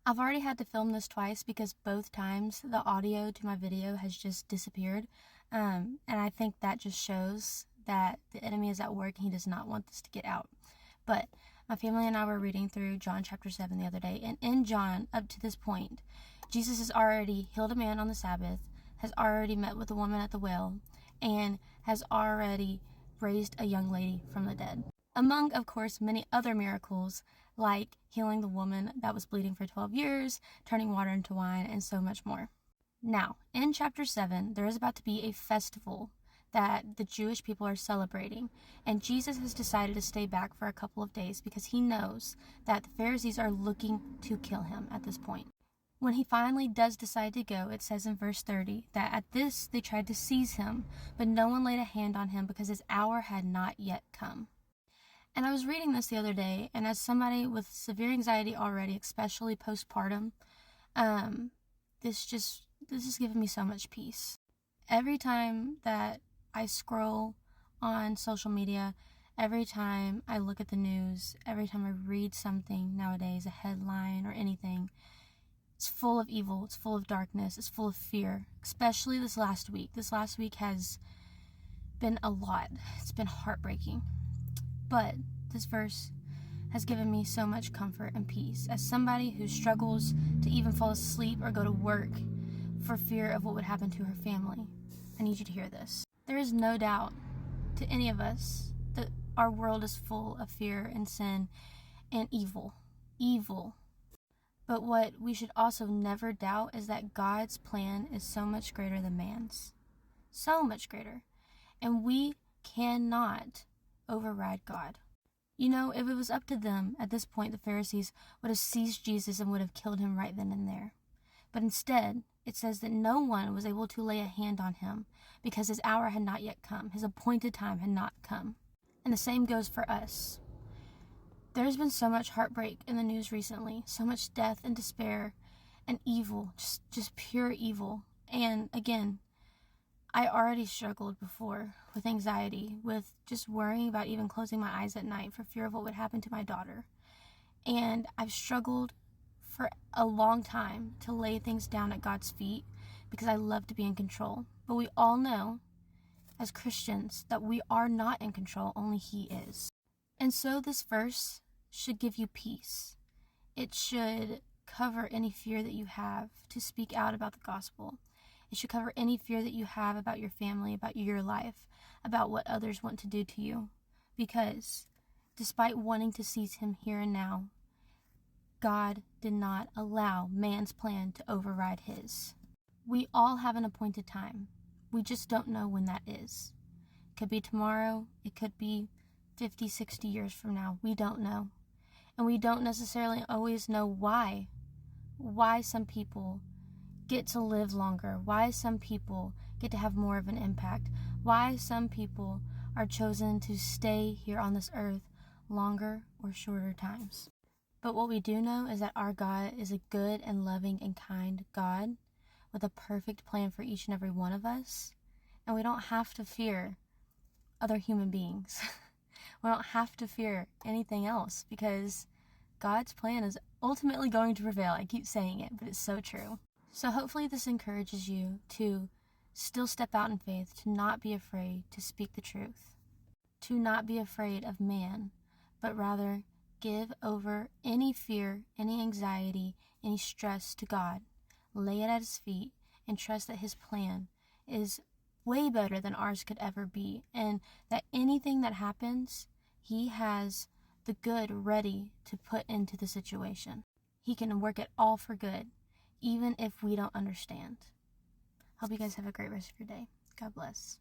I've already had to film this twice because both times the audio to my video has just disappeared. And I think that just shows that the enemy is at work and he does not want this to get out. But my family and I were reading through John chapter 7 the other day. And in John, up to this point, Jesus has already healed a man on the Sabbath, has already met with a woman at the well, and has already raised a young lady from the dead. Among, of course, many other miracles, like healing the woman that was bleeding for 12 years, turning water into wine, and so much more. Now, in chapter 7, there is about to be a festival that the Jewish people are celebrating, and Jesus has decided to stay back for a couple of days because he knows that the Pharisees are looking to kill him at this point. When he finally does decide to go, it says in verse 30 that at this they tried to seize him, but no one laid a hand on him because his hour had not yet come. And I was reading this the other day, and as somebody with severe anxiety already, especially postpartum, this is giving me so much peace. Every time that I scroll on social media, every time I look at the news, every time I read something nowadays, a headline or anything, it's full of evil, it's full of darkness, it's full of fear, especially this last week. This last week has been a lot. It's been heartbreaking. But this verse has given me so much comfort and peace. As somebody who struggles to even fall asleep or go to work for fear of what would happen to her family, I need you to hear this. There is no doubt to any of us that our world is full of fear and sin and evil. Evil. But what we should also never doubt is that God's plan is so much greater than man's. So much greater. And we cannot override God. You know, if it was up to them, at this point the Pharisees would have seized Jesus and would have killed him right then and there. But instead, it says that no one was able to lay a hand on him because his hour had not yet come. His appointed time had not come. And the same goes for us. There's been so much heartbreak in the news recently, so much death and despair and evil, just pure evil. And again, I already struggled before with anxiety, with just worrying about even closing my eyes at night for fear of what would happen to my daughter. And I've struggled for a long time to lay things down at God's feet because I love to be in control. But we all know, as Christians, that we are not in control, only He is. And so this verse should give you peace. It should cover any fear that you have to speak out about the gospel. It should cover any fear that you have about your family, about your life, about what others want to do to you. Because despite wanting to seize him here and now, God did not allow man's plan to override his. We all have an appointed time. We just don't know when that is. It could be tomorrow. It could be 50, 60 years from now. We don't know. And we don't necessarily always know why some people get to live longer, why some people get to have more of an impact, why some people are chosen to stay here on this earth longer or shorter times. But what we do know is that our God is a good and loving and kind God with a perfect plan for each and every one of us, and we don't have to fear other human beings. We don't have to fear anything else because God's plan is ultimately going to prevail. I keep saying it, but it's so true. So hopefully this encourages you to still step out in faith, to not be afraid to speak the truth, to not be afraid of man, but rather give over any fear, any anxiety, any stress to God. Lay it at His feet and trust that His plan is way better than ours could ever be, and that anything that happens, He has the good ready to put into the situation. He can work it all for good, even if we don't understand. Hope you guys have a great rest of your day. God bless.